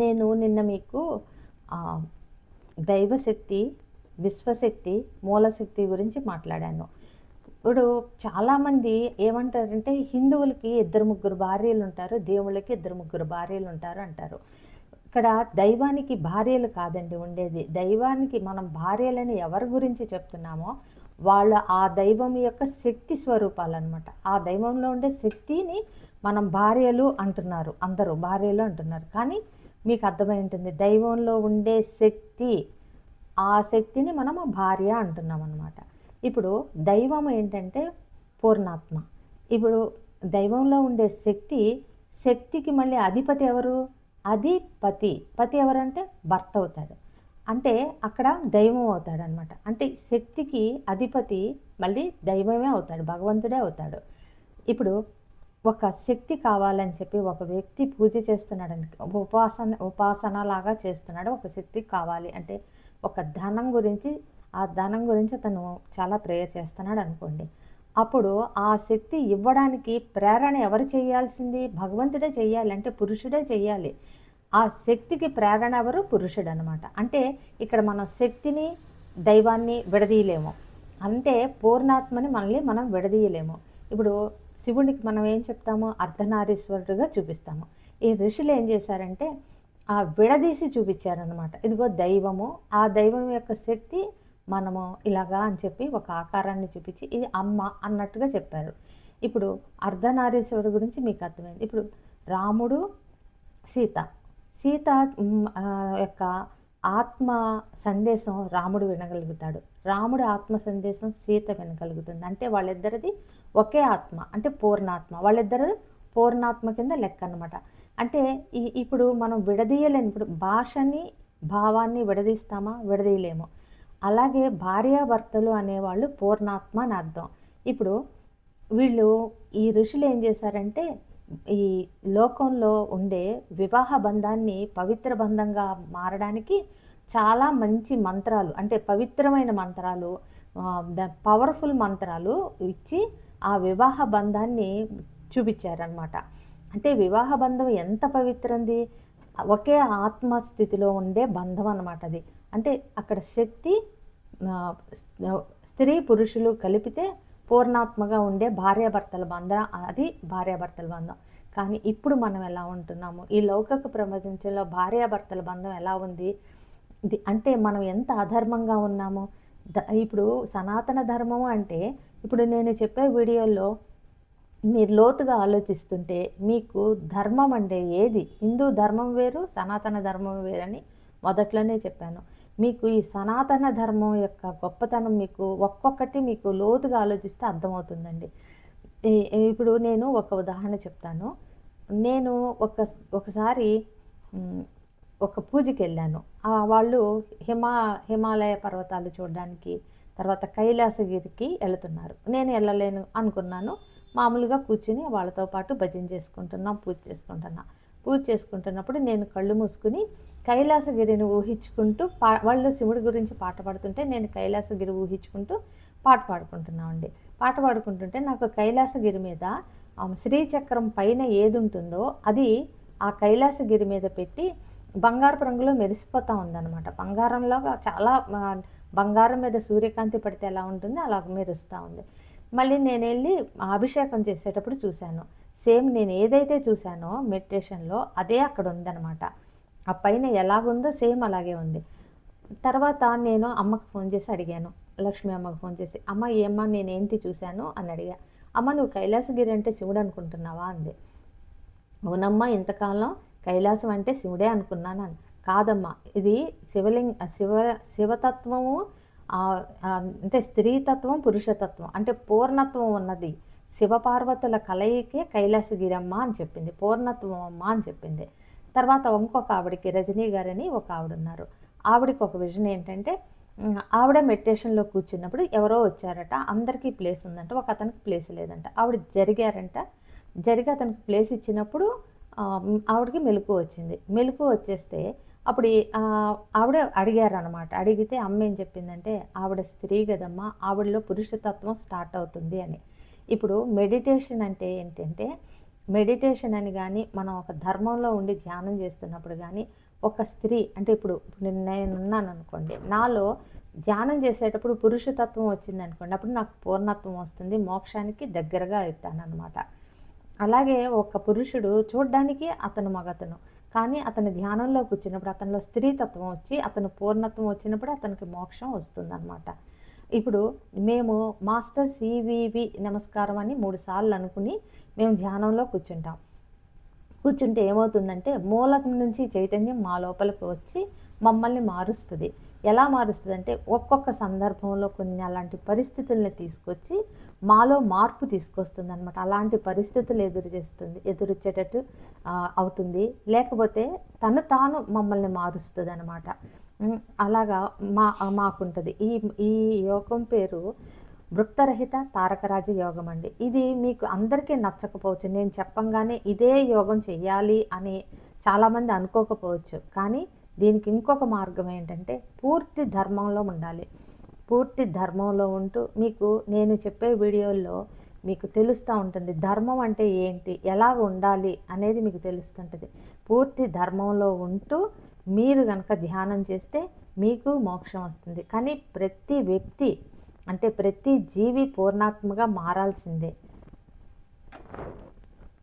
నేను నిన్న మీకు దైవశక్తి, విశ్వశక్తి, మూలశక్తి గురించి మాట్లాడాను. ఇప్పుడు చాలామంది ఏమంటారంటే హిందువులకి ఇద్దరు ముగ్గురు భార్యలు ఉంటారు, దేవుళ్ళకి ఇద్దరు ముగ్గురు భార్యలు ఉంటారు అంటారు. ఇక్కడ దైవానికి భార్యలు కాదండి ఉండేది. దైవానికి మనం భార్యలని ఎవరి గురించి చెప్తున్నామో వాళ్ళ ఆ దైవం యొక్క శక్తి స్వరూపాలన్నమాట. ఆ దైవంలో ఉండే శక్తిని మనం భార్యలు అంటున్నారు, అందరూ భార్యలు అంటున్నారు. కానీ మీకు అర్థమై ఉంటుంది, దైవంలో ఉండే శక్తి, ఆ శక్తిని మనము భార్య అంటున్నాం అన్నమాట. ఇప్పుడు దైవం ఏంటంటే పూర్ణాత్మ. ఇప్పుడు దైవంలో ఉండే శక్తికి మళ్ళీ అధిపతి ఎవరు? అధిపతి. పతి ఎవరంటే భర్త అవుతాడు. అంటే అక్కడ దైవం అవుతాడు అనమాట. అంటే శక్తికి అధిపతి మళ్ళీ దైవమే అవుతాడు, భగవంతుడే అవుతాడు. ఇప్పుడు ఒక శక్తి కావాలని చెప్పి ఒక వ్యక్తి పూజ చేస్తున్నాడని, ఉపాసన లాగా చేస్తున్నాడు. ఒక శక్తి కావాలి అంటే ఒక ధనం గురించి, ఆ ధనం గురించి అతను చాలా ప్రేయర్ చేస్తున్నాడు అనుకోండి. అప్పుడు ఆ శక్తి ఇవ్వడానికి ప్రేరణ ఎవరు చేయాల్సింది? భగవంతుడే చెయ్యాలి, అంటే పురుషుడే చెయ్యాలి. ఆ శక్తికి ప్రేరణ ఎవరు? పురుషుడు అనమాట. అంటే ఇక్కడ మనం శక్తిని దైవాన్ని విడదీయలేము, అంటే పూర్ణాత్మని మనం విడదీయలేము. ఇప్పుడు శివుడికి మనం ఏం చెప్తాము? అర్ధనారీశ్వరుడుగా చూపిస్తాము. ఈ ఋషులు ఏం చేశారంటే ఆ విడదీసి చూపించారనమాట. ఇదిగో దైవము, ఆ దైవం యొక్క శక్తి మనము ఇలాగా అని చెప్పి ఒక ఆకారాన్ని చూపించి ఇది అమ్మ అన్నట్టుగా చెప్పారు. ఇప్పుడు అర్ధనారీశ్వరుడు గురించి మీకు అర్థమైంది. ఇప్పుడు రాముడు, సీత యొక్క ఆత్మ సందేశం రాముడు వినగలుగుతాడు, రాముడి ఆత్మ సందేశం సీత వినగలుగుతుంది. అంటే వాళ్ళిద్దరిది ఒకే ఆత్మ, అంటే పూర్ణాత్మ. వాళ్ళిద్దరు పూర్ణాత్మ కింద లెక్క అనమాట. అంటే ఇప్పుడు మనం విడదీయలేము. ఇప్పుడు భాషని భావాన్ని విడదీస్తామా? విడదీయలేము. అలాగే భార్యాభర్తలు అనేవాళ్ళు పూర్ణాత్మ అని అర్థం. ఇప్పుడు వీళ్ళు ఈ ఋషులు ఏం చేశారంటే ఈ లోకంలో ఉండే వివాహ బంధాన్ని పవిత్ర బంధంగా మారడానికి చాలా మంచి మంత్రాలు, అంటే పవిత్రమైన మంత్రాలు, పవర్ఫుల్ మంత్రాలు ఇచ్చి ఆ వివాహ బంధాన్ని చూపించారనమాట. అంటే వివాహ బంధం ఎంత పవిత్రంది, ఒకే ఆత్మస్థితిలో ఉండే బంధం అన్నమాట అది. అంటే అక్కడ శక్తి, స్త్రీ పురుషులు కలిపితే పూర్ణాత్మగా ఉండే భార్యాభర్తల బంధం, అది భార్యాభర్తల బంధం. కానీ ఇప్పుడు మనం ఎలా ఉంటున్నాము? ఈ లౌకిక ప్రపంచంలో భార్యాభర్తల బంధం ఎలా ఉంది అంటే మనం ఎంత అధర్మంగా ఉన్నాము. ఇప్పుడు సనాతన ధర్మము అంటే, ఇప్పుడు నేను చెప్పే వీడియోలో మీరు లోతుగా ఆలోచిస్తుంటే మీకు ధర్మం అంటే ఏది? హిందూ ధర్మం వేరు, సనాతన ధర్మం వేరని మొదట్లోనే చెప్పాను. మీకు ఈ సనాతన ధర్మం యొక్క గొప్పతనం మీకు ఒక్కొక్కటి మీకు లోతుగా ఆలోచిస్తే అర్థమవుతుందండి. ఇప్పుడు నేను ఒక ఉదాహరణ చెప్తాను. నేను ఒకసారి ఒక పూజకి వెళ్ళాను. వాళ్ళు హిమాలయ పర్వతాలు చూడడానికి, తర్వాత కైలాసగిరికి వెళుతున్నారు. నేను వెళ్ళలేను అనుకున్నాను. మామూలుగా కూర్చుని వాళ్ళతో పాటు భజన చేసుకుంటున్నాం, పూజ చేసుకుంటున్నప్పుడు నేను కళ్ళు మూసుకుని కైలాసగిరిని ఊహించుకుంటూ వాళ్ళు శివుడి గురించి పాట పాడుతుంటే నేను కైలాసగిరి ఊహించుకుంటూ పాట పాడుకుంటుంటే నాకు కైలాసగిరి మీద శ్రీచక్రం పైన ఏది ఉంటుందో అది ఆ కైలాసగిరి మీద పెట్టి బంగారపు రంగులో మెరిసిపోతూ ఉందన్నమాట. బంగారంలాగా చాలా, బంగారం మీద సూర్యకాంతి పడితే ఎలా ఉంటుంది అలా మెరుస్తూ ఉంది. మళ్ళీ నేను వెళ్ళి అభిషేకం చేసేటప్పుడు చూశాను. సేమ్ నేను ఏదైతే చూశానో మెడిటేషన్లో అదే అక్కడ ఉందన్నమాట. ఆ పైన ఎలాగుందో సేమ్ అలాగే ఉంది. తర్వాత నేను అమ్మకు ఫోన్ చేసి అడిగాను, లక్ష్మి అమ్మకు ఫోన్ చేసి, అమ్మ ఏమ్మా నేనేంటి చూశాను అని అడిగా. అమ్మ నువ్వు కైలాసగిరి అంటే శివుడు అనుకుంటున్నావా అంది. అవునమ్మా, ఇంతకాలం కైలాసం అంటే శివుడే అనుకున్నాను అని. కాదమ్మా, ఇది శివతత్వము, అంటే స్త్రీతత్వం, పురుషతత్వం, అంటే పూర్ణత్వం ఉన్నది. శివపార్వతుల కలయికే కైలాసగిరమ్మ అని చెప్పింది, పూర్ణత్వం అమ్మ అని చెప్పింది. తర్వాత ఇంకొక ఆవిడకి, రజనీ గారని ఒక ఆవిడ ఉన్నారు. ఆవిడకి ఒక విజన్ ఏంటంటే, ఆవిడ మెడిటేషన్లో కూర్చున్నప్పుడు ఎవరో వచ్చారట, అందరికీ ప్లేస్ ఉందంట, ఒక అతనికి ప్లేస్ లేదంట. ఆవిడ జరిగి అతనికి ప్లేస్ ఇచ్చినప్పుడు ఆవిడకి మెలకు వచ్చింది. మెలకు వచ్చేస్తే అప్పుడు ఆవిడ అడిగారనమాట. అడిగితే అమ్మ ఏం చెప్పిందంటే, ఆవిడ స్త్రీ కదమ్మా, ఆవిడలో పురుషతత్వం స్టార్ట్ అవుతుంది అని. ఇప్పుడు మెడిటేషన్ అంటే ఏంటంటే మెడిటేషన్ అని కానీ మనం ఒక ధర్మంలో ఉండి ధ్యానం చేస్తున్నప్పుడు కానీ ఒక స్త్రీ అంటే ఇప్పుడు నేనున్నాను అనుకోండి, నాలో ధ్యానం చేసేటప్పుడు పురుషతత్వం వచ్చింది అనుకోండి, అప్పుడు నాకు పూర్ణత్వం వస్తుంది, మోక్షానికి దగ్గరగా అవుతానన్నమాట. అలాగే ఒక పురుషుడు చూడ్డానికి అతను మగతను, కానీ అతని ధ్యానంలో కూర్చున్నప్పుడు అతనిలో స్త్రీతత్వం వచ్చి అతను పూర్ణత్వం వచ్చినప్పుడు అతనికి మోక్షం వస్తుందన్నమాట. ఇప్పుడు మేము మాస్టర్ సివివి నమస్కారం అని 3 సార్లు అనుకుని మేము ధ్యానంలో కూర్చుంటాం. కూర్చుంటే ఏమవుతుందంటే మూలం నుంచి చైతన్యం మా లోపలికి వచ్చి మమ్మల్ని మారుస్తుంది. ఎలా మారుస్తుంది అంటే ఒక్కొక్క సందర్భంలో కొన్ని అలాంటి పరిస్థితుల్ని తీసుకొచ్చి మాలో మార్పు తీసుకొస్తుంది అనమాట. అలాంటి పరిస్థితులు ఎదురొచ్చేటట్టు అవుతుంది, లేకపోతే తను తాను మమ్మల్ని మారుస్తుంది అనమాట. అలాగా మాకుంటుంది. ఈ యోగం పేరు వృత్తరహిత తారకరాజ యోగం అండి. ఇది మీకు అందరికీ నచ్చకపోవచ్చు, నేను చెప్పంగానే ఇదే యోగం చెయ్యాలి అని చాలామంది అనుకోకపోవచ్చు. కానీ దీనికి ఇంకొక మార్గం ఏంటంటే పూర్తి ధర్మంలో ఉండాలి. పూర్తి ధర్మంలో ఉంటూ మీకు నేను చెప్పే వీడియోల్లో మీకు తెలుస్తూ ఉంటుంది ధర్మం అంటే ఏంటి, ఎలా ఉండాలి అనేది మీకు తెలుస్తుంటుంది. పూర్తి ధర్మంలో ఉంటూ మీరు కనుక ధ్యానం చేస్తే మీకు మోక్షం వస్తుంది. కానీ ప్రతి వ్యక్తి అంటే ప్రతి జీవి పూర్ణాత్మగా మారాల్సిందే.